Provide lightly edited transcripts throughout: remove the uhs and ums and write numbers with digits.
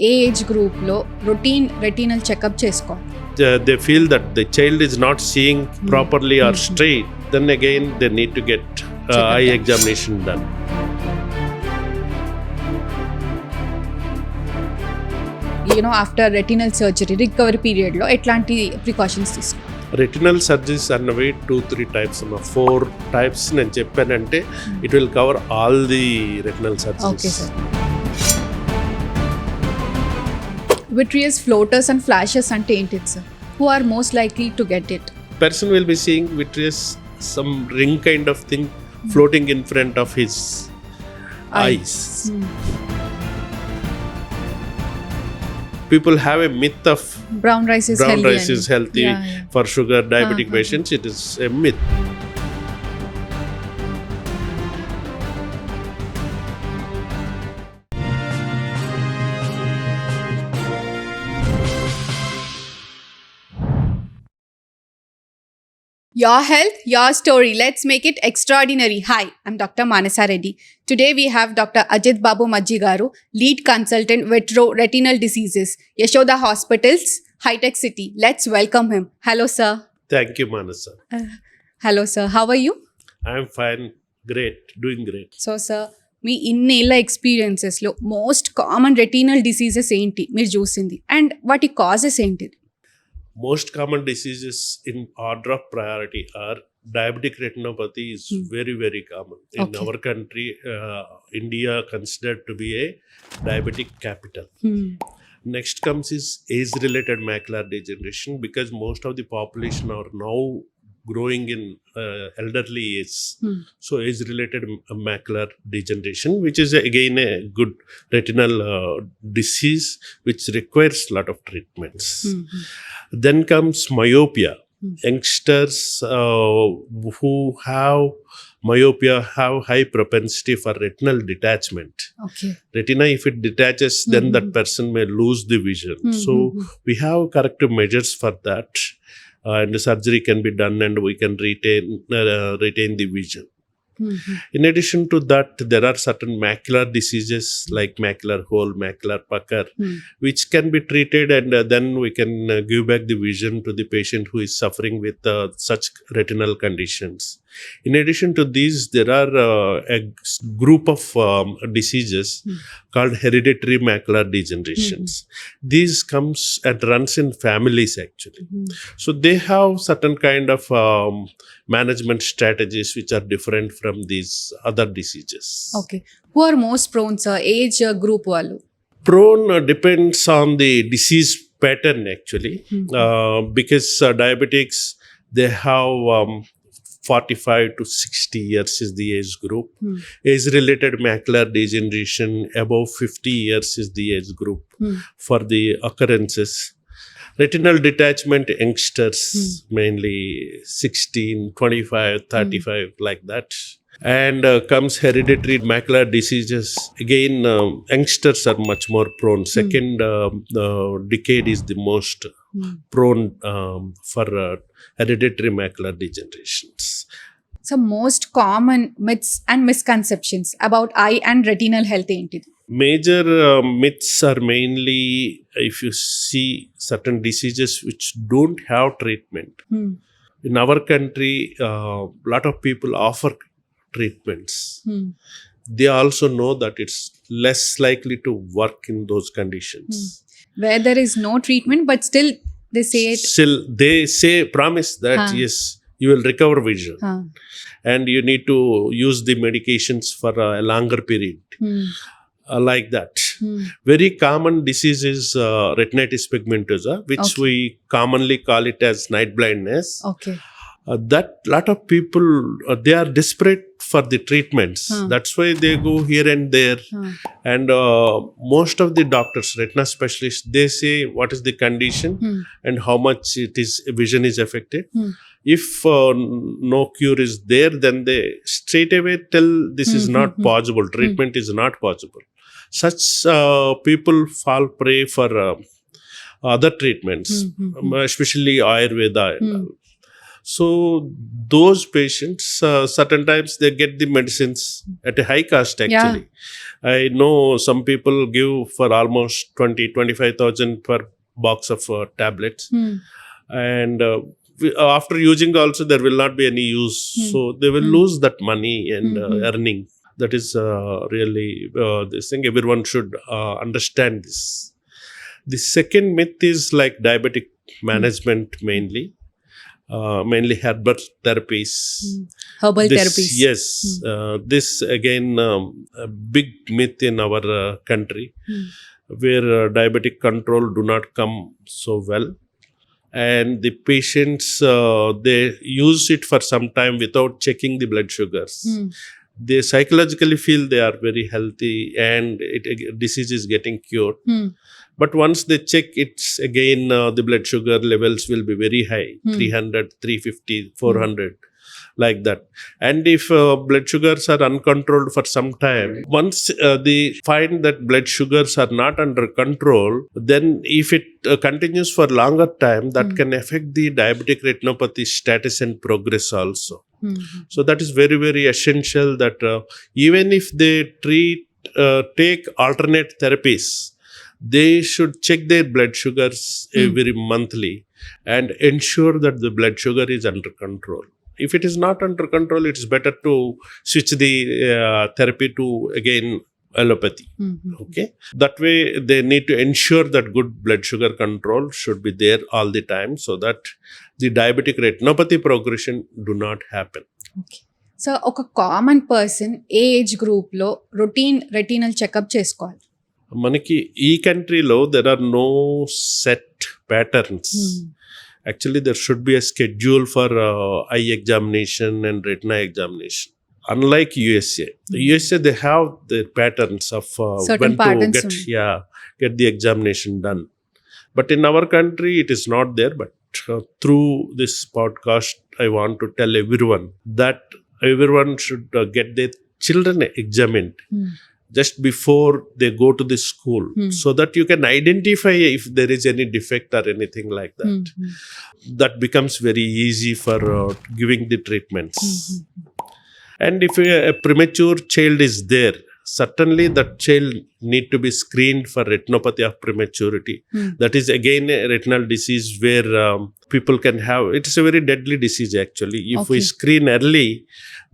ఏ age గ్రూప్లో routine retinal checkup చేసుకోవాలి? They feel that the child is not seeing properly or straight, then again they need to get eye examination done. After retinal surgery recovery పీరియడ్లో ఎట్లాంటి precautions తీసుకోవాలి? Retinal surgeries అన్నవి 2-3 types 4 types నేను చెప్పానంటే it will cover all the retinal surgeries. Okay sir. Vitreous floaters and flashes అంటే ఏంటిది సార్? Who are most likely to get it? Person will be seeing vitreous, some ring kind of thing floating in front of his eyes. People have a myth of brown rice is healthy. Yeah. For sugar diabetic patients it is a myth. Your health, your story. Let's make it extraordinary. Hi, I'm Dr. Manasa Reddy. Today we have Dr. Ajit Babu Majji garu, lead consultant Vitreoretinal diseases, Yashoda Hospitals, High Tech City. Let's welcome him. Hello, sir. Thank you, Manasa. Hello, sir. How are you? I'm fine. Great. Doing great. So, sir, me ఇన్నేళ్ళ ఎక్స్పీరియన్సెస్లో most common retinal diseases ఏంటి మీరు చూసింది, and వాటి causes ఏంటిది? Most common diseases in order of priority are diabetic retinopathy is very, very common. In our country, India considered to be a diabetic capital. Next comes is age-related macular degeneration, because most of the population are now growing in elderly age. So age-related macular degeneration, which is again a good retinal disease which requires a lot of treatments. Then comes myopia. Youngsters who have myopia have high propensity for retinal detachment. Retina, if it detaches, then that person may lose the vision. So we have corrective measures for that. And the surgery can be done and we can retain the vision. In addition to that, there are certain macular diseases like macular hole, macular pucker, which can be treated, and then we can give back the vision to the patient who is suffering with such retinal conditions. In addition to these, there are a group of diseases called hereditary macular degenerations. These comes and runs in families actually. So they have certain kind of management strategies which are different from these other diseases. Okay. Who are most prone, sir? Age group వాళ్ళు? Prone depends on the disease pattern actually. Because diabetics, they have 45 to 60 years is the age group. Age-related macular degeneration, above 50 years is the age group for the occurrences. Retinal detachment, youngsters, mainly 16, 25, 35, like that. And comes hereditary macular diseases. Again, youngsters are much more prone. Second decade is the most prone for hereditary macular degenerations. So most common myths and misconceptions about eye and retinal health ఏంటిది? Major myths are mainly, if you see certain diseases which don't have treatment. In our country, lot of people offer treatments. They also know that it's less likely to work in those conditions. Where there is no treatment, but still they say it. Still, they promise that yes, you will recover vision, and you need to use the medications for a longer period. Like that. Very common disease is retinitis pigmentosa, which we commonly call it as night blindness. That lot of people, they are desperate for the treatments. That's why they go here and there. And most of the doctors, retina specialists, they say what is the condition and how much vision is affected. If no cure is there, then they straight away tell this is not possible. Treatment is not possible. Such people fall prey for other treatments, especially Ayurveda and all. So those patients, certain times they get the medicines at a high cost actually. I know some people give for almost 20-25,000 per box of tablets. And after using also there will not be any use. So they will lose that money and earning. That is really this thing. Everyone should understand this. The second myth is like diabetic management mainly. Mainly herbal therapies. Herbal This, therapies. yes. This again a big myth in our country, where diabetic control do not come so well, and the patients they use it for some time without checking the blood sugars. They psychologically feel they are very healthy and disease is getting cured. But once they check, it's again the blood sugar levels will be very high, 300, 350, 400, like that. And if blood sugars are uncontrolled for some time, once they find that blood sugars are not under control, then if it continues for longer time, that can affect the diabetic retinopathy status and progress also. So that is very, very essential that even if they take alternate therapies, they should check their blood sugars every monthly and ensure that the blood sugar is under control. If it is not under control, it is better to switch the therapy to again allopathy. Okay, that way they need to ensure that good blood sugar control should be there all the time, so that the diabetic retinopathy progression do not happen. Okay. So ఒక common person ఏ age గ్రూప్లో routine retinal checkup చేసుకోవాలి? మనకి ఈ కంట్రీలో there are no set patterns. Actually, there should be a schedule for eye examination and retina examination. Unlike USA, USA they have their patterns of Certain when patterns to get the examination done. But in our country, it is not there. But through this podcast, I want to tell everyone that everyone should get their children examined just before they go to the school, so that you can identify if there is any defect or anything like that. That becomes very easy for giving the treatments. And if a premature child is there, certainly that child need to be screened for retinopathy of prematurity. That is again a retinal disease where people can have, it is a very deadly disease actually. If we screen early,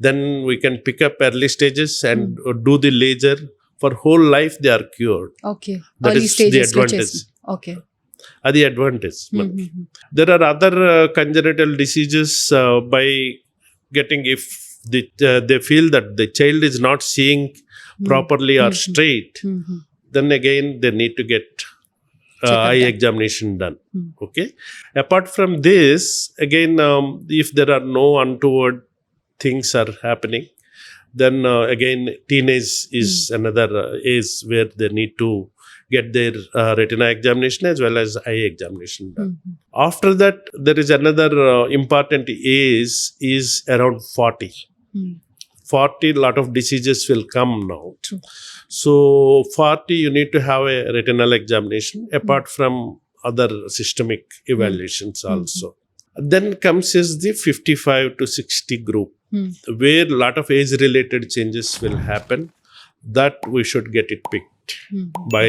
then we can pick up early stages and do the laser. For whole life they are cured. Okay. That Early is stages the advantage. Okay. The advantage. There are other congenital diseases by getting, if they feel that the child is not seeing properly or straight, then again they need to get eye examination done. Okay. Apart from this, again, if there are no untoward things are happening, then again teenage is another age where they need to get their retina examination as well as eye examination done. After that, there is another important age is around 40. 40, lot of diseases will come now. So 40, you need to have a retinal examination apart from other systemic evaluations also. Then comes is the 55 to 60 group, where a lot of age-related changes will happen, that we should get it picked by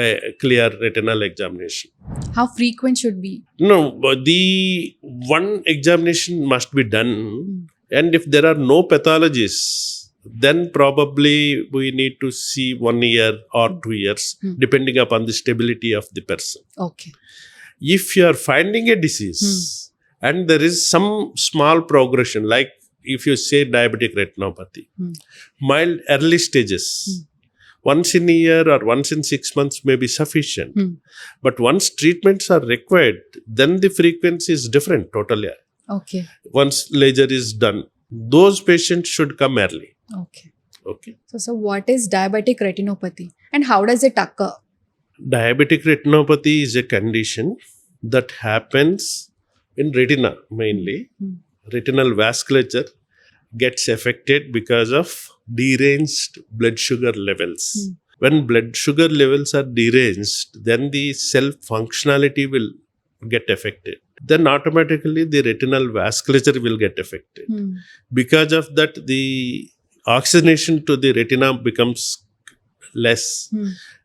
a clear retinal examination. How frequent should be? No, but the one examination must be done, and if there are no pathologies, then probably we need to see 1 year or 2 years, depending upon the stability of the person. Okay. If you are finding a disease and there is some small progression, like if you say diabetic retinopathy, mild early stages, once in a year or once in 6 months may be sufficient. But once treatments are required, then the frequency is different totally. Okay. Once laser is done, those patients should come early. Okay. Okay. So what is diabetic retinopathy and how does it occur? Diabetic retinopathy is a condition that happens in retina mainly. Retinal vasculature gets affected because of deranged blood sugar levels. When blood sugar levels are deranged, then the cell functionality will get affected. then automatically the retinal vasculature will get affected. Because of that, the oxygenation to the retina becomes less,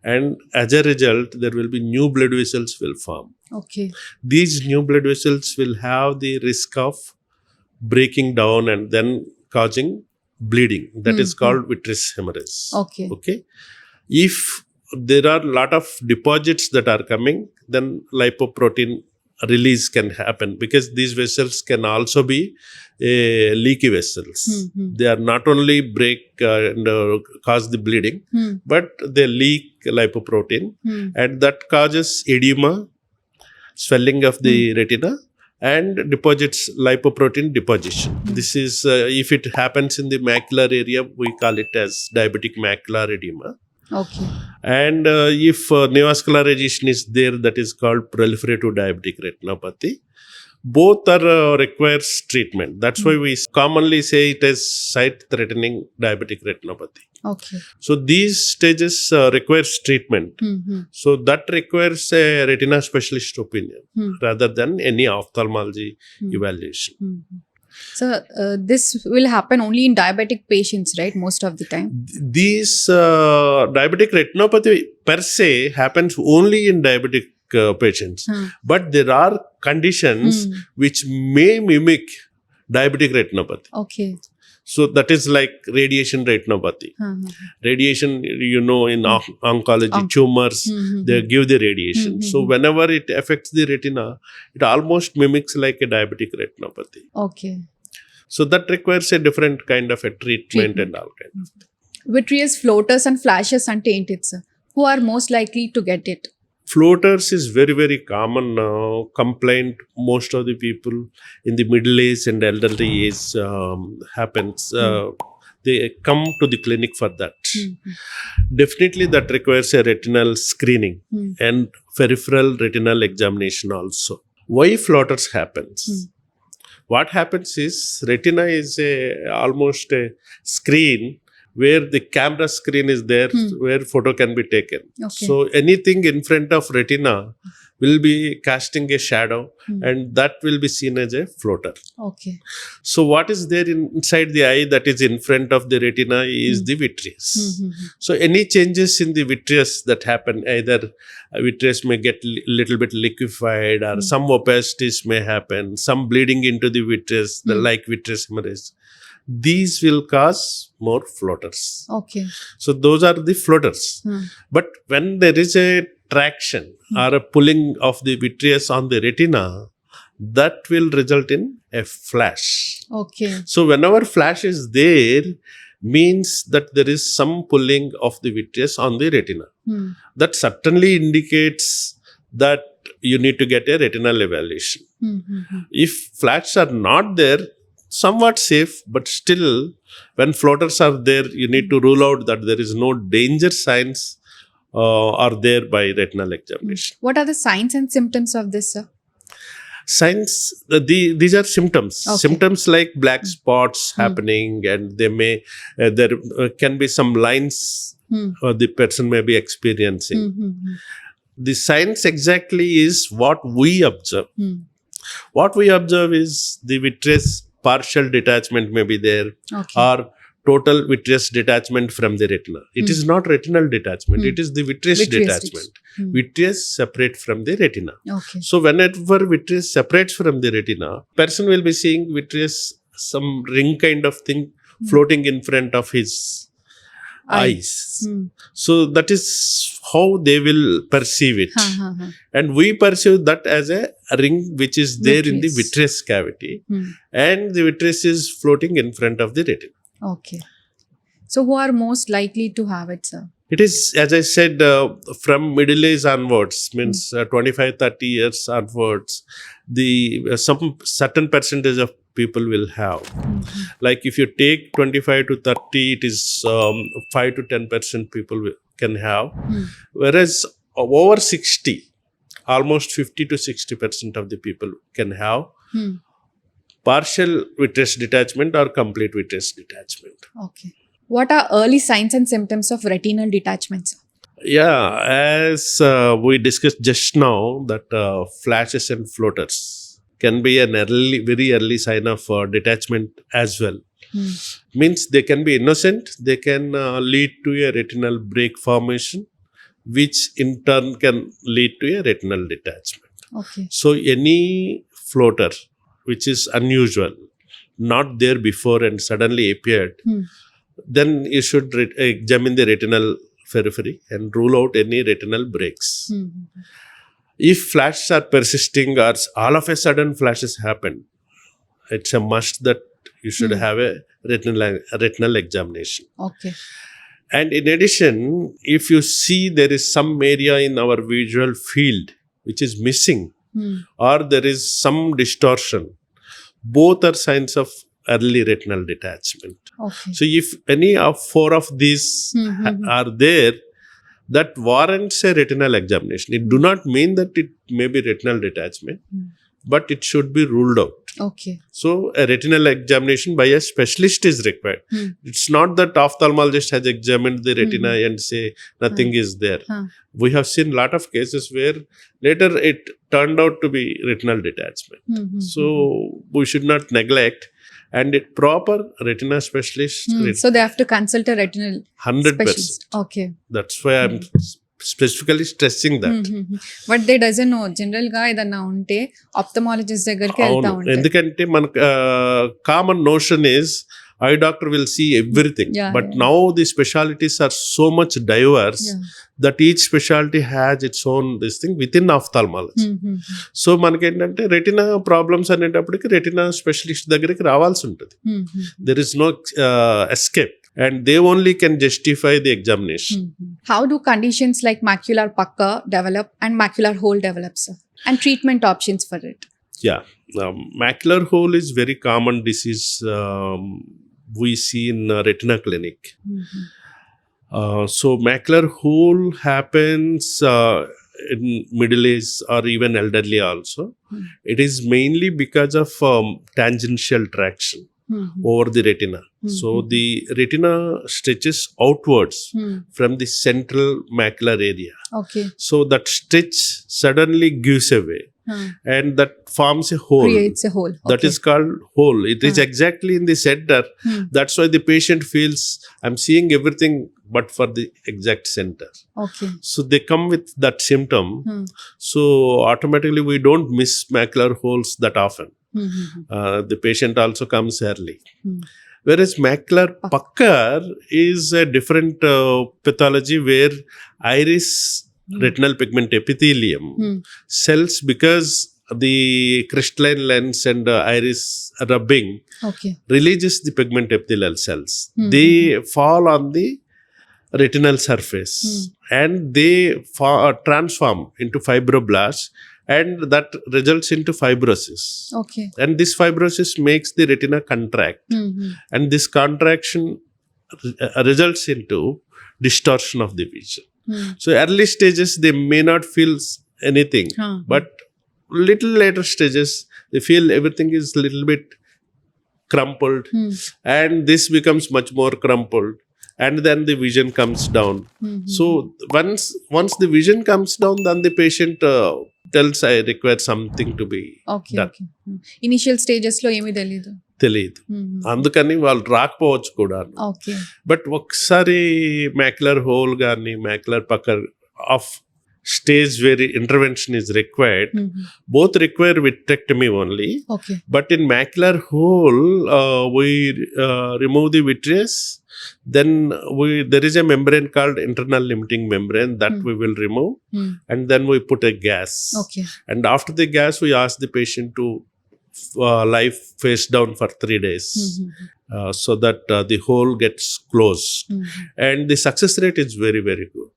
and as a result, there will be new blood vessels will form. Okay. These new blood vessels will have the risk of breaking down and then causing bleeding. That is called vitreous hemorrhage. Okay. If there are a lot of deposits that are coming, then lipoprotein release can happen, because these vessels can also be leaky vessels. They are not only break and cause the bleeding, but they leak lipoprotein, and that causes edema, swelling of the retina, and deposits lipoprotein deposition. This is if it happens in the macular area, we call it as diabetic macular edema. Okay. And if neovascularization is there, that is called proliferative diabetic retinopathy. Both are requires treatment. That's why we commonly say it as sight-threatening diabetic retinopathy. Okay. So these stages requires treatment. So that requires a retina specialist opinion rather than any ophthalmology evaluation. So this will happen only in diabetic patients, right? Most of the time. These diabetic retinopathy per se happens only in diabetic patients, but there are conditions which may mimic diabetic retinopathy. Okay. So that is like radiation retinopathy. Radiation, in oncology, tumors, they give the radiation. So whenever it affects the retina, it almost mimics like a diabetic retinopathy. Okay. So that requires a different kind of a treatment. And all kind of thing. Vitreous floaters and flashes ante enti, sir. Who are most likely to get it? Floaters is very, very common now. Complaint most of the people in the middle age and elderly age happens. They come to the clinic for that. Definitely that requires a retinal screening and peripheral retinal examination also. Why floaters happens? What happens is retina is almost a screen where the camera screen is there, where photo can be taken. Okay. So anything in front of retina will be casting a shadow, and that will be seen as a floater. Okay. So what is there inside the eye that is in front of the retina is the vitreous. So any changes in the vitreous that happen, either vitreous may get little bit liquefied, or some opacities may happen, some bleeding into the vitreous, like vitreous hemorrhage. These will cause more floaters. Okay. So those are the floaters. But when there is a traction or a pulling of the vitreous on the retina, that will result in a flash. Okay. So whenever flash is there, means that there is some pulling of the vitreous on the retina. That certainly indicates that you need to get a retinal evaluation. If flashes are not there, somewhat safe, but still when floaters are there, you need to rule out that there is no danger signs are there by retinal examination. What are the signs and symptoms of this, sir? Signs, these are symptoms. Okay. Symptoms like black spots happening, and they may there can be some lines the person may be experiencing. The signs exactly is what we observe. What we observe is the vitreous partial detachment may be there, or total vitreous detachment from the retina. It is not retinal detachment, it is the vitreous detachment. Vitreous separate from the retina. Okay. So whenever vitreous separates from the retina, person will be seeing vitreous, some ring kind of thing floating in front of his eyes. So that is how they will perceive it. And we perceive that as a ring which is there in the vitreous cavity, and the vitreous is floating in front of the retina. Okay. So who are most likely to have it, sir? It is, as I said, from middle age onwards, means 25, 30 years onwards, the some certain percentage of people will have. Like if you take 25 to 30, it is 5 to 10% people can have. Whereas over 60, almost 50 to 60% of the people can have partial vitreous detachment or complete vitreous detachment. Okay. What are early signs and symptoms of retinal detachment, sir? Yeah, as we discussed just now, that flashes and floaters. can be an very early sign of detachment as well. Means they can be innocent, they can lead to a retinal break formation, which in turn can lead to a retinal detachment. Okay. So any floater which is unusual, not there before and suddenly appeared, then you should examine the retinal periphery and rule out any retinal breaks. If flashes are persisting or all of a sudden flashes happen, it's a must that you should have a retinal examination. Okay. And in addition, if you see there is some area in our visual field which is missing or there is some distortion, both are signs of early retinal detachment. Okay. So if any of 4 of these are there, that warrants a retinal examination. It do not mean that it may be retinal detachment, but it should be ruled out. Okay. So a retinal examination by a specialist is required. It's not that ophthalmologist has examined the retina and say nothing is there. We have seen a lot of cases where later it turned out to be retinal detachment. So we should not neglect. And a proper retina specialist. So they have to consult a retinal 100%. specialist. Okay. That's why I'm specifically stressing that. But they doesn't know. General గా ఏదన్నా ఉంటే ophthalmologist దగ్గరికి వెళ్తా ఉంటారు. ఎందుకంటే మనకు common notion is eye doctor will see everything. But now the specialties are so much diverse that each specialty has its own this thing within ophthalmology. So మనకి ఏంటంటే రెటినా ప్రాబ్లమ్స్ అనేటప్పటికి రెటినా స్పెషలిస్ట్ దగ్గరికి రావాల్సి ఉంటుంది. There is no escape. And they only can justify the examination. How do conditions like macular pucker develop and macular hole develop, sir? And treatment options for it? Yeah. Macular hole is very common disease we see in retina clinic. So macular hole happens in middle age or even elderly also. It is mainly because of tangential traction over the retina. So the retina stretches outwards from the central macular area. Okay. So that stretch suddenly gives away and that forms a hole. Creates a hole. That is called hole. It is exactly in the center. That's why the patient feels I'm seeing everything but for the exact center. Okay. So they come with that symptom. So automatically we don't miss macular holes that often. The patient also comes early. Whereas macular pucker is a different pathology where iris retinal pigment epithelium cells, because the crystalline lens and iris rubbing releases the pigment epithelial cells. They fall on the retinal surface and they transform into fibroblasts, and that results into fibrosis. Okay. And this fibrosis makes the retina contract, and this contraction results into distortion of the vision. So early stages they may not feel anything, but little later stages they feel everything is little bit crumpled, and this becomes much more crumpled, and then the vision comes down. So once the vision comes down, then the patient tells I require something to be done. Initial stages లో ఏమీ తెలియదు, అందుకని వాళ్ళు రాకపోవచ్చు కూడా. But ఒకసారి macular hole కానీ macular pucker of stage where intervention is required, both require vitrectomy only. But in macular hole, we remove the vitreous. Then there is a membrane called internal limiting membrane that we will remove, and then we put a gas. And after the gas, we ask the patient to lie face down for 3 days, so that the hole gets closed. And the success rate is very, very good.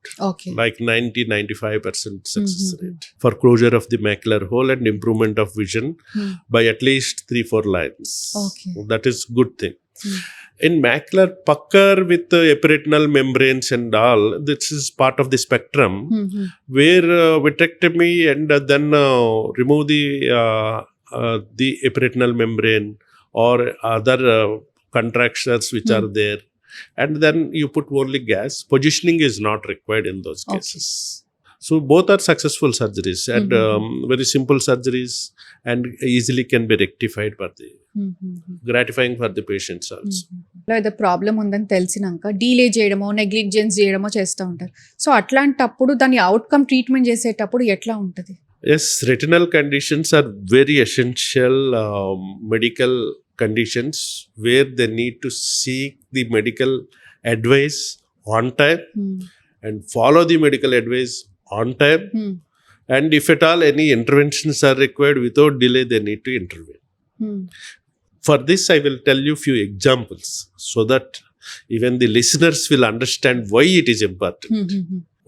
Like 90-95% success rate for closure of the macular hole and improvement of vision by at least 3-4 lines. That is good thing. In macular pucker with epiretinal membranes and all, this is part of the spectrum where vitrectomy and then remove the epiretinal membrane or other contractions which are there, and then you put only gas. Positioning is not required in those cases. So both are successful surgeries and very simple surgeries and easily can be rectified for the gratifying for the patients also. ఏదో problem ఉందని తెలిసినాక delay చేయడమో negligence చేయడమో చేస్తూ ఉంటారు. So అట్లాంటప్పుడు దాని outcome treatment చేసేటప్పుడు ఎట్లా ఉంటుంది? Yes, retinal conditions are very essential medical conditions where they need to seek the medical advice on time and follow the medical advice on time. And if at all any interventions are required, without delay they need to intervene. For this, I will tell you few examples so that even the listeners will understand why it is important.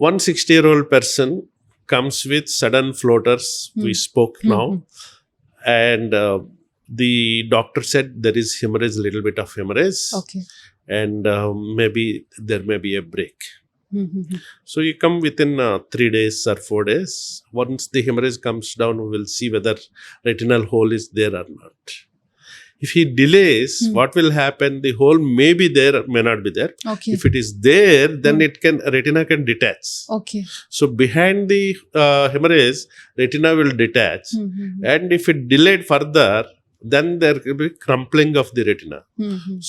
One 60-year-old person comes with sudden floaters, we spoke now, and the doctor said there is hemorrhage, little bit of hemorrhage, Okay. and maybe there may be a break. So you come within 3 days or 4 days. Once the hemorrhage comes down, we will see whether retinal hole is there or not. If he delays, what will happen? The hole may be there, may not be there. Okay. If it is there, then retina can detach. Okay. So behind the hemorrhage, retina will detach. And if it delayed further, then there will be crumpling of the retina.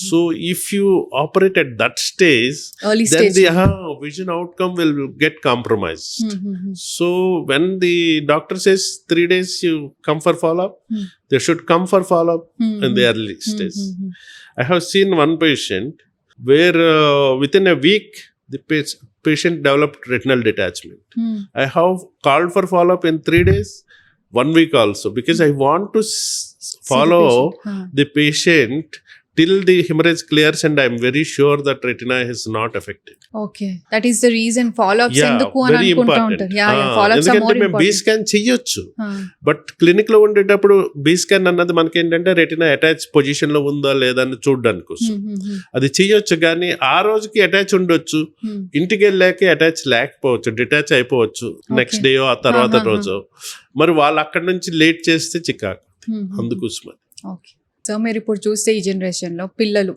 So if you operate at that stage, Early then stage. the vision outcome will get compromised. So when the doctor says 3 days you come for follow-up, they should come for follow-up in the early stage. I have seen one patient where within a week the patient developed retinal detachment. I have called for follow-up in 3 days, 1 week also, because I want to follow the patient till the hemorrhage clears and I am very sure that retina is not affected. Okay, that is the reason follow-ups ఎందుకు అని very అనుకుంటా important. ఉంటారు. Follow-ups are ఎందుకంటే more మేము be important. Scan చెయ్యొచ్చు, but clinic లో ఉండేటప్పుడు be scan అన్నది మనకి ఏంటంటే రెటినా అటాచ్ పొజిషన్ లో ఉందా లేదా అని చూడడానికి కోసం అది చెయ్యొచ్చు. కానీ ఆ రోజుకి అటాచ్ ఉండొచ్చు, ఇంటికి వెళ్ళాక అటాచ్ లేకపోవచ్చు, డిటాచ్ అయిపోవచ్చు నెక్స్ట్ డే ఆ తర్వాత రోజు. మరి వాళ్ళు అక్కడి నుంచి లేట్ చేస్తే చికాకు, అందుకోసం. ఓకే, సో మీరు ఇప్పుడు చూస్తే ఈ జనరేషన్లో పిల్లలు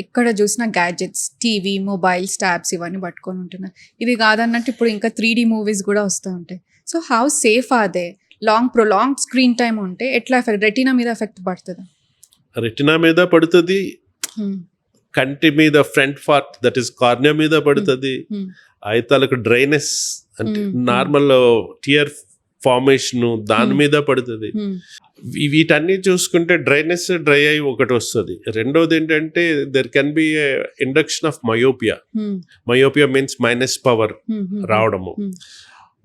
ఎక్కడ చూసినా గ్యాడ్జెట్స్, టీవీ, మొబైల్స్, ట్యాబ్స్ ఇవన్నీ పట్టుకొని ఉంటున్నారు. ఇది కాదన్నట్టు ఇప్పుడు ఇంకా 3D మూవీస్ కూడా వస్తూ ఉంటాయి. సో హౌ సేఫ్ అదే ప్రొలాంగ్ స్క్రీన్ టైమ్ ఉంటే ఎట్లా రెటీనా మీద ఎఫెక్ట్ పడుతుందా? రెటినా మీద పడుతుంది, కంటి మీద front part that is cornea మీద పడుతుంది, అయితాలకు డ్రైనెస్ అంటే నార్మల్ టియర్ ఫార్మేషన్ దాని మీద పడుతుంది. వీటన్నీ చూసుకుంటే డ్రైనెస్ డ్రై అయి ఒకటి వస్తుంది. రెండోది ఏంటంటే there can be induction of myopia. Myopia means minus power రావడము.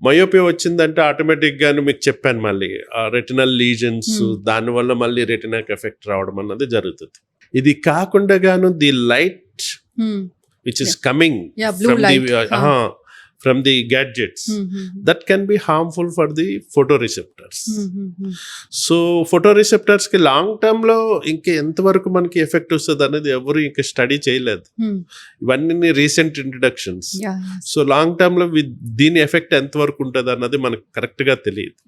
మయోపియా వచ్చిందంటే ఆటోమేటిక్ గాను మీకు చెప్పాను మళ్ళీ రెటినల్ లీజన్స్, దానివల్ల మళ్ళీ రెటినాకి ఎఫెక్ట్ రావడం అన్నది జరుగుతుంది. ఇది కాకుండా గాను the light which is coming from the gadgets, that can be harmful for the photoreceptors. So photoreceptors ki long term lo inke ఎంత వరకు మనకి ఎఫెక్ట్ వస్తుంది అనేది ఎవరు ఇంకా స్టడీ చేయలేదు. ఇవన్నీ recent introductions. So long term లో దీని ఎఫెక్ట్ ఎంత వరకు ఉంటుంది అన్నది మనకు కరెక్ట్ గా తెలియదు.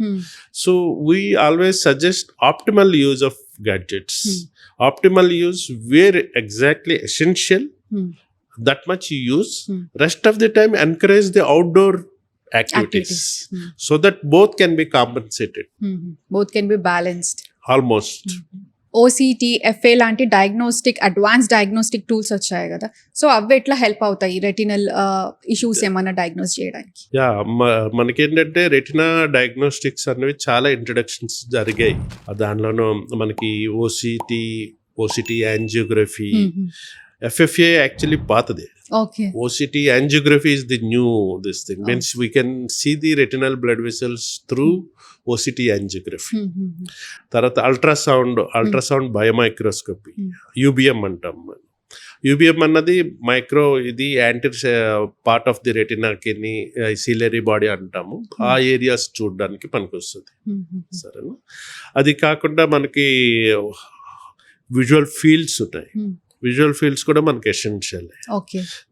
So we always suggest optimal use of gadgets. Optimal use where exactly essential, that much you use. Rest of the time encourage the outdoor activities. So that both can be compensated. Both can be balanced. Almost. OCT, FA లాంటి diagnostic, advance diagnostic tools వచ్చాయి కదా, so అవి ఎట్లా help అవుతాయి retinal issues ఏమైనా diagnose చేయడానికి? మనకేంటంటే retina diagnostics అనేవి చాలా ఇంట్రడక్షన్స్ జరిగాయి. దానిలోనూ మనకి ఓసిటీ యాంజియోగ్రఫీ, FFA actually పాతదే. Okay. OCT angiography is the new this thing. Means we can see the retinal blood vessels through OCT angiography. తర్వాత అల్ట్రాసౌండ్ బయోమైక్రోస్కోపీ, UBM అంటాం. UBM అన్నది మైక్రో, ఇది anti part of the రెటినాకి ciliary body అంటాము, ఆ areas చూడడానికి పనికొస్తుంది. సరేనా? అది కాకుండా మనకి విజువల్ ఫీల్డ్స్ ఉన్నాయి. విజువల్ ఫీల్డ్స్ కూడా మనకి ఎసెన్షియల్.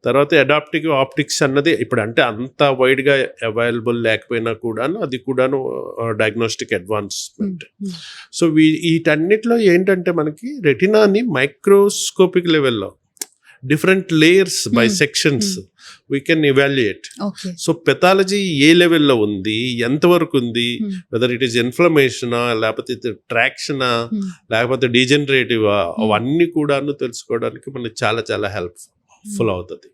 తర్వాత అడాప్టివ్ ఆప్టిక్స్ అన్నది ఇప్పుడు అంటే అంత వైడ్ గా అవైలబుల్ లేకపోయినా కూడాను అది కూడాను డయాగ్నోస్టిక్ అడ్వాన్స్మెంట్. సో వీటన్నిటిలో ఏంటంటే మనకి రెటినాని మైక్రోస్కోపిక్ లెవెల్లో different layers by sections we can evaluate. Okay so pathology ఏ లెవెల్లో ఉంది, ఎంతవరకు ఉంది, వెదర్ ఇట్ ఈస్ ఇన్ఫ్లమేషనా, లేకపోతే ట్రాక్షనా, లేకపోతే డీజనరేటివా, అవన్నీ కూడాను తెలుసుకోవడానికి మనకి చాలా చాలా హెల్ప్ఫుల్ అవుతుంది.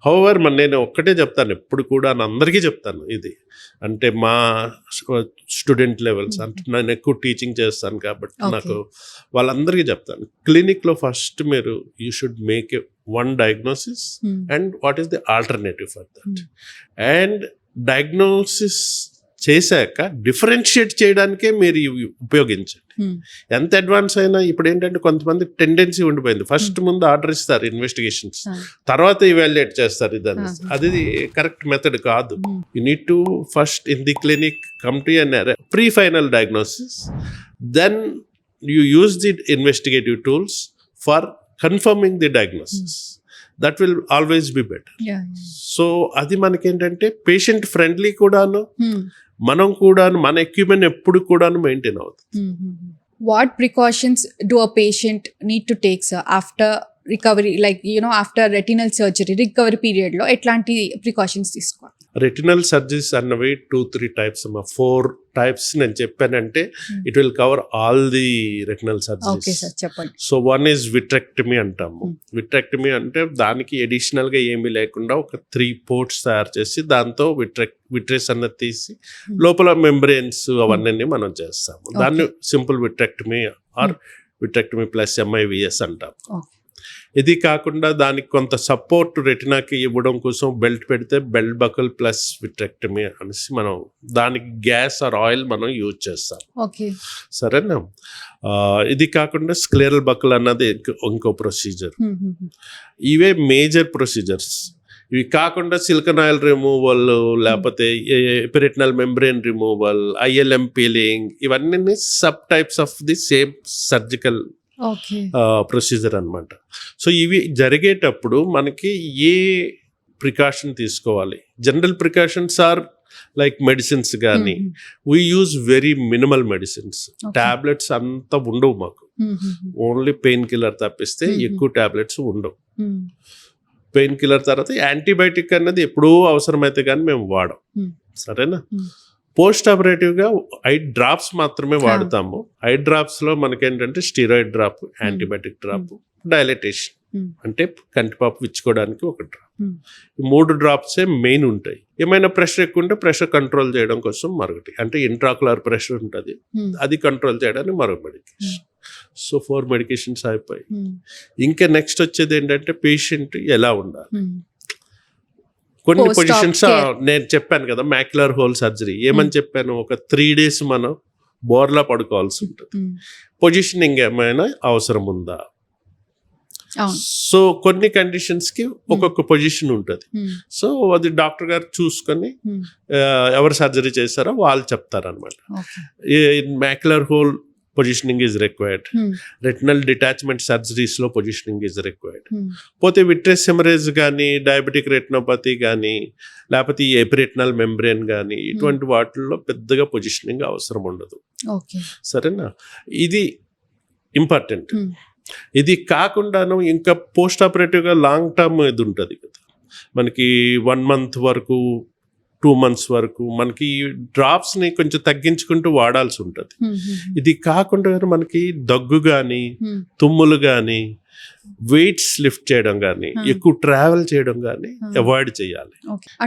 హౌవర్ నేను ఒక్కటే చెప్తాను, ఎప్పుడు కూడా అందరికీ చెప్తాను ఇది, అంటే మా స్టూడెంట్ లెవెల్స్ అంటే నేను ఎక్కువ టీచింగ్ చేస్తాను కాబట్టి నాకు వాళ్ళందరికీ చెప్తాను, క్లినిక్లో ఫస్ట్ మీరు you should make a one diagnosis and what is the alternative for that. And diagnosis చేశాక డిఫరెన్షియేట్ చేయడానికే మీరు ఉపయోగించండి. ఎంత అడ్వాన్స్ అయినా ఇప్పుడు ఏంటంటే కొంతమంది టెండెన్సీ ఉండిపోయింది, ఫస్ట్ ముందు ఆర్డర్ ఇస్తారు ఇన్వెస్టిగేషన్స్, తర్వాత ఇవాల్యుయేట్ చేస్తారు. ఇదని అది కరెక్ట్ మెథడ్ కాదు. You need to first in the clinic come to an pre final diagnosis, then you use the investigative tools for confirming the diagnosis. That will always be better. So అది మనకేంటంటే patient friendly కూడాను, మనం కూడాను మన equipment ఎప్పుడు కూడాను maintain అవుతుంది. What precautions do a patient need to take, sir, after recovery, like after retinal surgery recovery period లో ఎట్లాంటి precautions తీసుకోవాలి? రెటినల్ సర్జరీస్ అన్నవి 2-3 టైప్స్ అమ్మా, 4 టైప్స్ నేను చెప్పానంటే it will cover all the retinal surgeries. So one is vitrectomy అంటాము. Vitrectomy అంటే దానికి అడిషనల్ గా ఏమీ లేకుండా ఒక 3 పోర్ట్స్ తయారు చేసి దాంతో విట్రెస్ అన్నది తీసి లోపల మెంబ్రెయిన్స్ అవన్నీ మనం చేస్తాము. దాన్ని simple vitrectomy or vitrectomy plus MIVS అంటాము. ఇది కాకుండా దానికి కొంత సపోర్ట్ రెటినాకి ఇవ్వడం కోసం బెల్ట్ పెడితే బెల్ట్ బకల్ ప్లస్ విట్రెక్టమీ అనేసి మనం దానికి గ్యాస్ ఆర్ ఆయిల్ మనం యూజ్ చేస్తాం. సరేనా? ఇది కాకుండా స్క్లెరల్ బకల్ అన్నది ఇంకో ప్రొసీజర్. ఇవే మేజర్ ప్రొసీజర్స్. ఇవి కాకుండా సిలికాన్ ఆయిల్ రిమూవల్, లేకపోతే epiretinal membrane removal, ILM peeling, ఇవన్నీ sub types of the same surgical procedure అనమాట. సో ఇవి జరిగేటప్పుడు మనకి ఏ ప్రికాషన్ తీసుకోవాలి? General precautions are like medicines కానీ we use very minimal medicines. Tablets అంత ఉండవు మాకు, ఓన్లీ పెయిన్ కిల్లర్ తప్పిస్తే ఎక్కువ టాబ్లెట్స్ ఉండవు. పెయిన్ కిల్లర్ తర్వాత యాంటీబయాటిక్ అన్నది ఎప్పుడూ అవసరమైతే కానీ మేము వాడం. సరేనా? పోస్ట్ ఆపరేటివ్గా ఐ డ్రాప్స్ మాత్రమే వాడతాము. ఐ డ్రాప్స్లో మనకేంటంటే steroid drop, antibiotic drop, dilatation అంటే కంటిపాపు ఇచ్చుకోవడానికి ఒక డ్రాప్. ఈ 3 డ్రాప్సే మెయిన్ ఉంటాయి. ఏమైనా ప్రెషర్ ఎక్కువ ఉంటే ప్రెషర్ కంట్రోల్ చేయడం కోసం మరొకటి, అంటే ఇంట్రాకులర్ ప్రెషర్ ఉంటుంది, అది కంట్రోల్ చేయడానికి మరొక మెడికేషన్. సో 4 మెడికేషన్స్ అయిపోయి ఇంకా నెక్స్ట్ వచ్చేది ఏంటంటే పేషెంట్ ఎలా ఉండాలి. కొన్ని పొజిషన్స్ నేను చెప్పాను కదా, మ్యాక్యులర్ హోల్ సర్జరీ ఏమని చెప్పాను, ఒక 3 days మనం బోర్లా పడుకోవాల్సి ఉంటుంది. పొజిషనింగ్ ఏమైనా అవసరం ఉందా? సో కొన్ని కండిషన్స్ కి ఒక్కొక్క పొజిషన్ ఉంటుంది. సో అది డాక్టర్ గారు చూసుకొని ఎవరు సర్జరీ చేస్తారో వాళ్ళు చెప్తారనమాట. Macular hole positioning is required. Retinal detachment సర్జరీస్లో పొజిషనింగ్ ఈజ్ రిక్వైర్డ్. పోతే విట్రెస్ హెమరేజ్ కానీ, డయాబెటిక్ రెటినోపతి కానీ, లేకపోతే ఎపిరెటినల్ మెంబ్రెయిన్ కానీ, ఇటువంటి వాటిల్లో పెద్దగా పొజిషనింగ్ అవసరం ఉండదు. సరేనా? ఇది ఇంపార్టెంట్. ఇది కాకుండాను ఇంకా పోస్ట్ ఆపరేటివ్గా లాంగ్ టర్మ్ ఇది ఉంటుంది కదా, మనకి 1 month వరకు, 2 months వరకు మనకి డ్రాప్స్ని కొంచెం తగ్గించుకుంటూ వాడాల్సి ఉంటుంది. ఇది కాకుండా మనకి దగ్గు కానీ, తుమ్ములు కానీ, వెయిట్స్ లిఫ్ట్ చేయడం కానీ, ఎక్కువ ట్రావెల్ చేయడం కానీ అవాయిడ్ చేయాలి.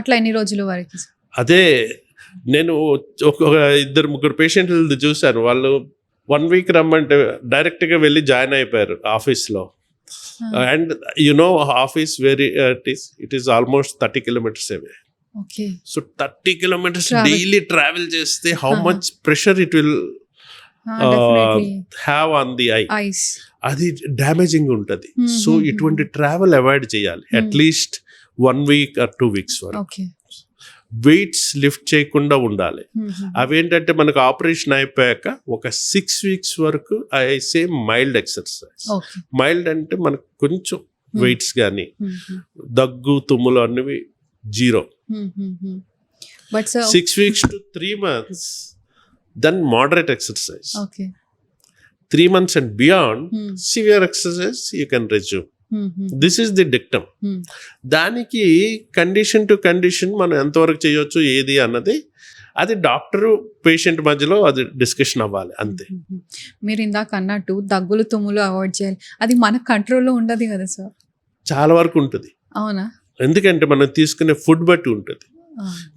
అట్లా ఎన్ని రోజుల వరకు? అదే నేను ఒక 2-3 పేషెంట్లు చూశాను. వాళ్ళు 1 week రమ్మంటే డైరెక్ట్గా వెళ్ళి జాయిన్ అయిపోయారు ఆఫీస్లో. And office it is almost 30 kilometers away. So 30 kilometers daily travel చేస్తే how much pressure it will have on the eyes, అది డ్యామేజింగ్ ఉంటుంది. సో ఇటువంటి ట్రావెల్ అవాయిడ్ చేయాలి అట్లీస్ట్ 1 week or 2 weeks వరకు. వెయిట్స్ లిఫ్ట్ చేయకుండా ఉండాలి. అవేంటంటే మనకు ఆపరేషన్ అయిపోయాక ఒక 6 weeks వరకు ఐసే మైల్డ్ ఎక్సర్సైజ్. మైల్డ్ అంటే మనకు కొంచెం వెయిట్స్ కానీ, దగ్గు తుమ్ములు అన్నవి 0. 6 weeks to 3 months, then moderate exercise. 3 months and beyond, severe exercise you can resume. This is the dictum. దానికి కండిషన్ టు కండిషన్ మనం ఎంతవరకు చేయొచ్చు ఏది అన్నది అది డాక్టరు పేషెంట్ మధ్యలో అది డిస్కషన్ అవ్వాలి అంతే. మీరు ఇందాక అన్నట్టు దగ్గులు తుమ్ములు అవాయిడ్ చేయాలి, అది మన కంట్రోల్లో ఉండదు కదా సార్? చాలా వరకు ఉంటుంది. అవునా? ఎందుకంటే మనం తీసుకునే ఫుడ్ బట్టి ఉంటుంది.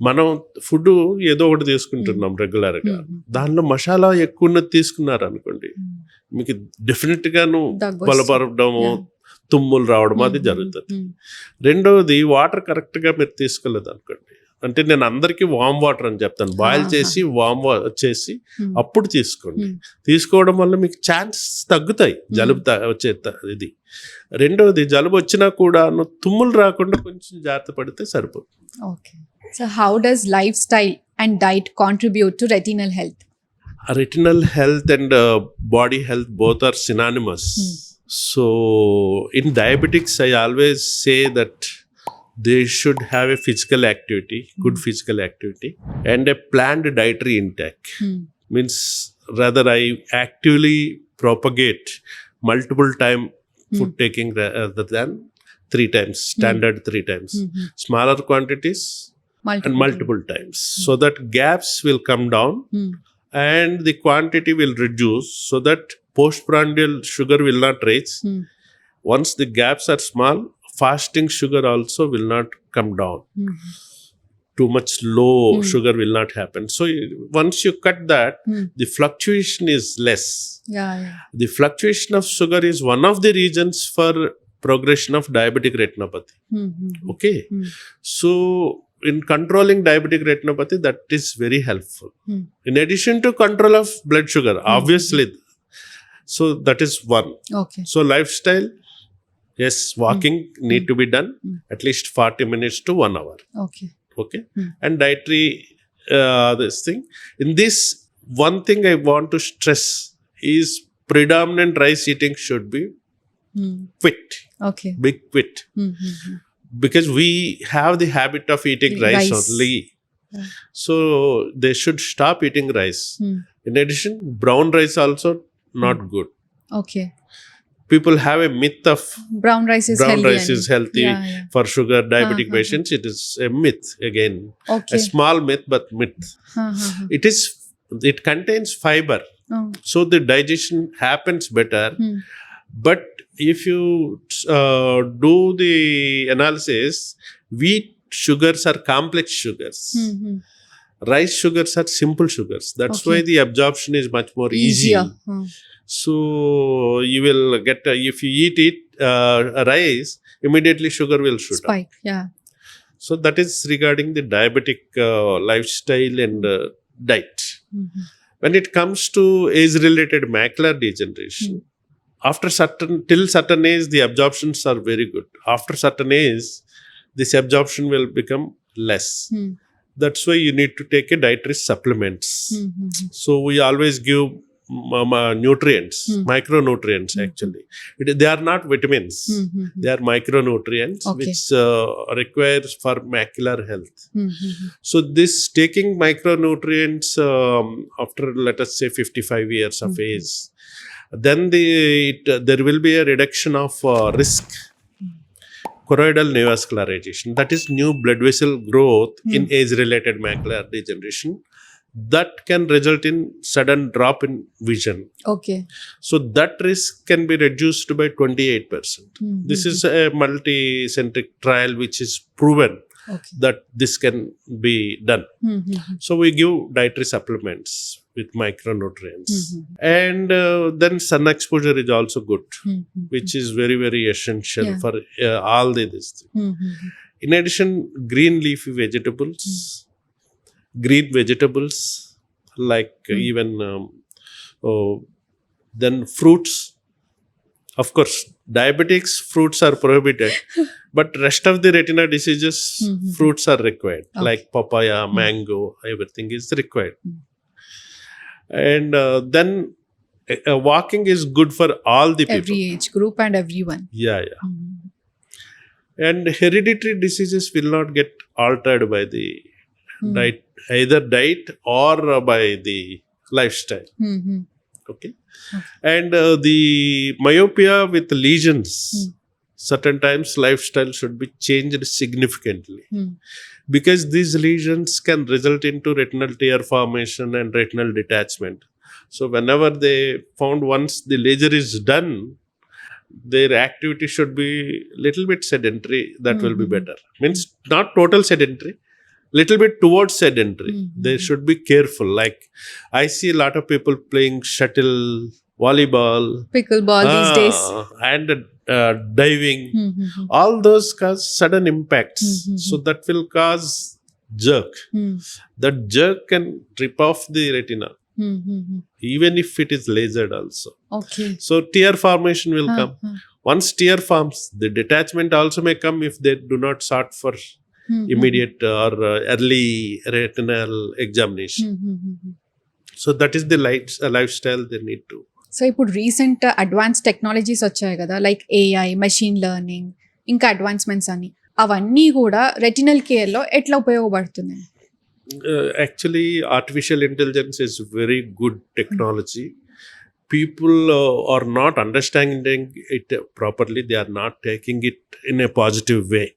మనం ఫుడ్ ఏదో ఒకటి తీసుకుంటున్నాం రెగ్యులర్గా, దానిలో మసాలా ఎక్కువ ఉన్నది తీసుకున్నారు అనుకోండి, మీకు డెఫినెట్ గాను బలపడము తుమ్ములు రావడం అది జరుగుతుంది. రెండవది వాటర్ కరెక్ట్గా మీరు తీసుకోలేదు అనుకోండి, అంటే నేను అందరికీ వామ్ వాటర్ అని చెప్తాను, బాయిల్ చేసి వామ్ చేసి అప్పుడు తీసుకోండి. తీసుకోవడం వల్ల మీకు ఛాన్స్ తగ్గుతాయి జలుబు వచ్చే ఇది. రెండవది జలుబు వచ్చినా కూడా తుమ్ములు రాకుండా కొంచెం జాగ్రత్త పడితే సరిపోతుంది. Okay. So how does life style and diet contribute to retinal health? Retinal health and body health both are synonymous. So in diabetics, I always say that they should have a physical activity, good physical activity, and a planned dietary intake. Means rather I actively propagate multiple time food taking rather than 3 times, standard 3 times. Smaller quantities and multiple times, so that gaps will come down and the quantity will reduce, so that postprandial sugar will not rise. Once the gaps are small, fasting sugar also will not come down. Too much low sugar will not happen. So once you cut that, the fluctuation is less. The fluctuation of sugar is one of the reasons for progression of diabetic retinopathy. Okay. So in controlling diabetic retinopathy, that is very helpful. In addition to control of blood sugar, obviously. So that is one. Okay. So lifestyle, yes, walking need to be done at least 40 minutes to 1 hour. Okay. Okay. And dietary, this thing. In this, one thing I want to stress is predominant rice eating should be quit. Okay. Big quit. Because we have the habit of eating rice only. So they should stop eating rice. In addition, brown rice also not good. Okay. People have a myth of brown rice is healthy for sugar diabetic patients. It is a myth again. Okay. A small myth, but myth. It contains fiber. So the digestion happens better. But if you do the analysis, wheat sugars are complex sugars. Rice sugars are simple sugars. That's why the absorption is much more easier. So you will get, if you eat rice, immediately sugar will shoot spike up. Yeah. So that is regarding the diabetic lifestyle and diet. When it comes to age-related macular degeneration, till certain age, the absorptions are very good. After certain age, this absorption will become less. That's why you need to take a dietary supplements. So we always give nutrients, micronutrients actually. They are not vitamins. They are micronutrients which requires for macular health. So this taking micronutrients after, let us say, 55 years of age, then there will be a reduction of risk. Choroidal neovascularization, that is new blood vessel growth in age-related macular degeneration, that can result in sudden drop in vision. Okay. So that risk can be reduced by 28%. This is a multi-centric trial which is proven that this can be done. So we give dietary supplements with micronutrients. And then sun exposure is also good, which is very, very essential for all this thing. In addition, green leafy vegetables, green vegetables like even then fruits. Of course, diabetics fruits are prohibited, but rest of the retina diseases fruits are required, like papaya, mango, everything is required. And then walking is good for all the people, every age group and everyone. Yeah. And hereditary diseases will not get altered by the diet, either diet or by the lifestyle. Okay. And the myopia with lesions, certain times lifestyle should be changed significantly. Hmm. Because these lesions can result into retinal tear formation and retinal detachment. So whenever they found once the laser is done, their activity should be little bit sedentary. That will be better. Means not total sedentary, little bit towards sedentary. They should be careful. Like I see a lot of people playing shuttle, volleyball, Pickleball these days. and diving. All those cause sudden impacts. So that will cause jerk. That jerk can rip off the retina, even if it is lasered also. Okay. So tear formation will come. Once tear forms, the detachment also may come if they do not sort for immediate or early retinal examination. So that is the lifestyle they need to. So ఇప్పుడు recent advance technologies వచ్చాయి కదా, like AI, machine learning, ఇంకా advancements అని, అవన్నీ కూడా retinal కేర్లో ఎట్లా ఉపయోగపడుతున్నాయి? Actually, artificial intelligence is very good technology. People are not understanding it properly. They are not taking it in a positive way.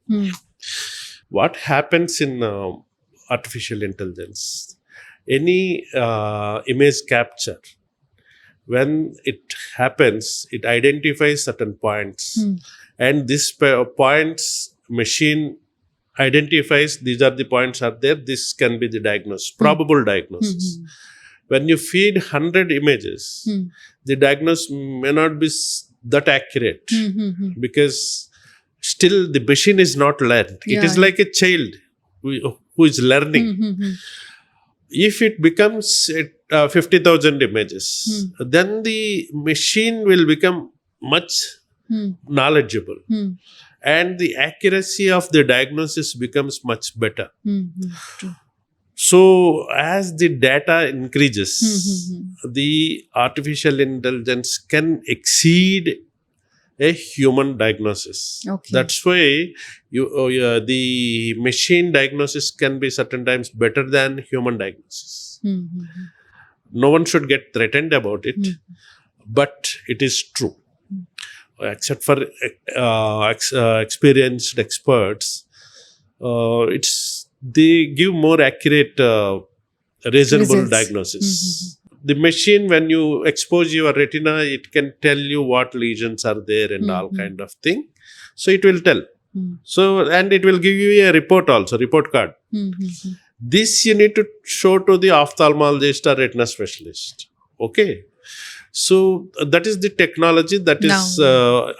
What happens in artificial intelligence? Any image capture, when it happens, it identifies certain points, and this points machine identifies these are the points are there. This can be the diagnosis, probable diagnosis. When you feed 100 images, the diagnosis may not be that accurate, because still the machine is not learned. It is like a child who is learning. If it becomes 50,000 images, then the machine will become much knowledgeable, and the accuracy of the diagnosis becomes much better. True. So as the data increases, the artificial intelligence can exceed a human diagnosis. Okay. That's why the machine diagnosis can be certain times better than human diagnosis. No one should get threatened about it, but it is true. Except for experienced experts, they give more accurate, reasonable Results. diagnosis. The machine, when you expose your retina, it can tell you what lesions are there and all kind of thing. So it will tell. So, and it will give you a report also, report card. This you need to show to the ophthalmologist or retina specialist. Okay. So that is the technology that is,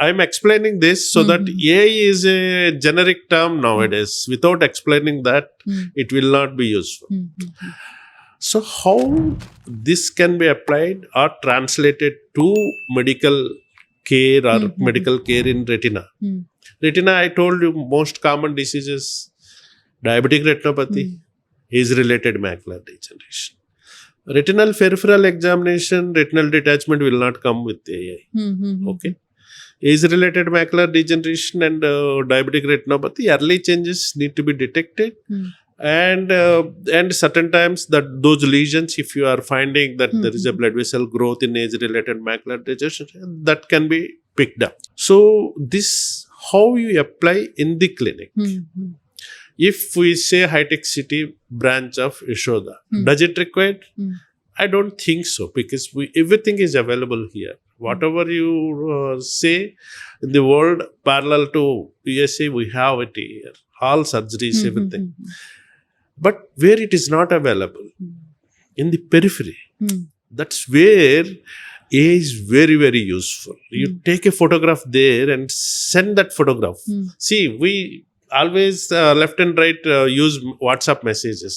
I'm explaining this so that AI is a generic term nowadays. Without explaining that, it will not be useful. So how this can be applied or translated to medical care or medical care in retina? Retina, I told you, most common diseases, diabetic retinopathy, age-related macular degeneration. Retinal peripheral examination, retinal detachment will not come with AI. Okay. Age-related macular degeneration and diabetic retinopathy, early changes need to be detected. And certain times that those lesions, if you are finding that there is a blood vessel growth in age-related macular degeneration, that can be picked up. So this, how you apply in the clinic. If we say high-tech city branch of Yashoda, does it require? I don't think so, because everything is available here. Whatever you say in the world, parallel to USA, we have it here. All surgeries, everything. But where it is not available, in the periphery, that's where AI is very, very useful. You take a photograph there and send that photograph. See, we always left and right use WhatsApp messages.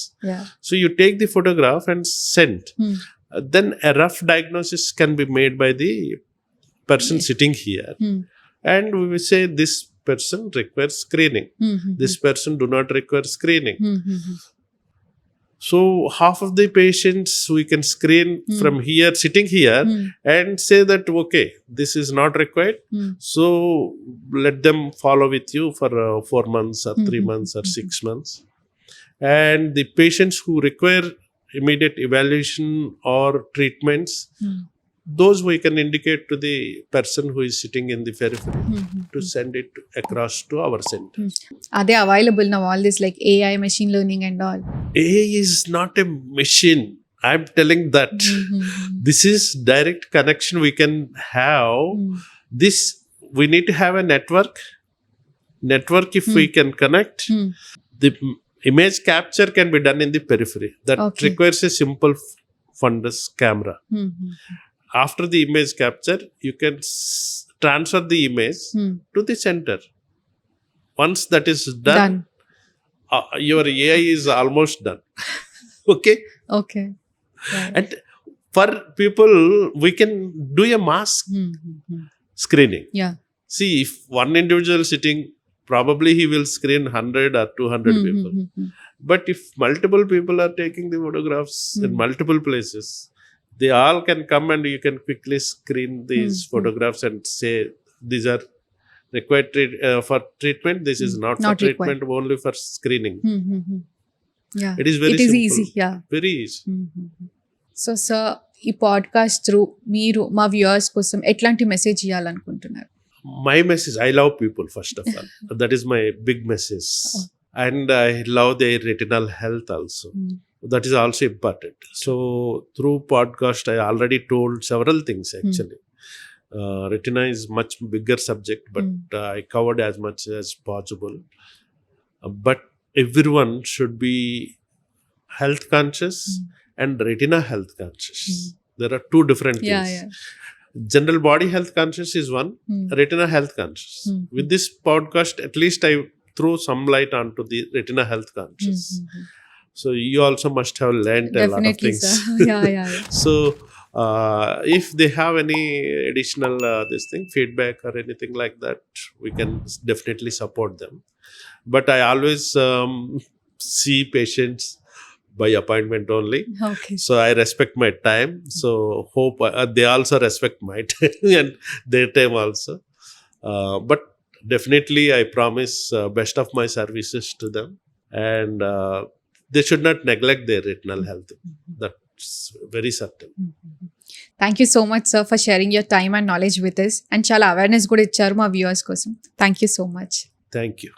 So you take the photograph and send. Then a rough diagnosis can be made by the person sitting here. And we will say this person requires screening. This person do not require screening. So half of the patients we can screen from here, sitting here, and say that, okay, this is not required. So let them follow with you for 4 months or 3 months or 6 months. And the patients who require immediate evaluation or treatments, those we can indicate to the person who is sitting in the periphery to send it across to our center. Are they available now, all this like AI, machine learning and all? AI is not a machine. I'm telling that. This is direct connection we can have. This, we need to have a network. If we can connect, the image capture can be done in the periphery. That requires a simple fundus camera. After the image capture, you can transfer the image to the center. Once that is done. Your AI is almost done. Okay. Right. And for people, we can do a mask screening. Yeah. See, if one individual sitting, probably he will screen 100 or 200 people. But if multiple people are taking the photographs in multiple places, they all can come and you can quickly screen these photographs and say, these are required for treatment. This is not for treatment, only for screening. Yeah. It is very it is simple. easy. Yeah. Very easy. So sir, ఈ podcast through మీరు మా viewers కోసం ఎట్లాంటి message ఇవ్వాలనుకుంటున్నారు? My message, I love people, first of all. That is my big message. And I love their retinal health also. That is also important. So through podcast, I already told several things actually. Retina is much bigger subject, but I covered as much as possible. But everyone should be health conscious and retina health conscious. There are two different things. General body health conscious is one, retina health conscious. With this podcast, at least I throw some light onto the retina health conscious. So you also must have learnt a lot of things. Yeah. So if they have any additional this thing, feedback or anything like that, we can definitely support them. But I always see patients by appointment only. Okay. So I respect my time. So hope they also respect my time and their time also. But definitely I promise best of my services to them. And they should not neglect their retinal health. That's very certain. Thank you so much sir for sharing your time and knowledge with us. And చాలా awareness కూడా ఇచ్చారు మా viewers కోసం. Thank you so much. Thank you.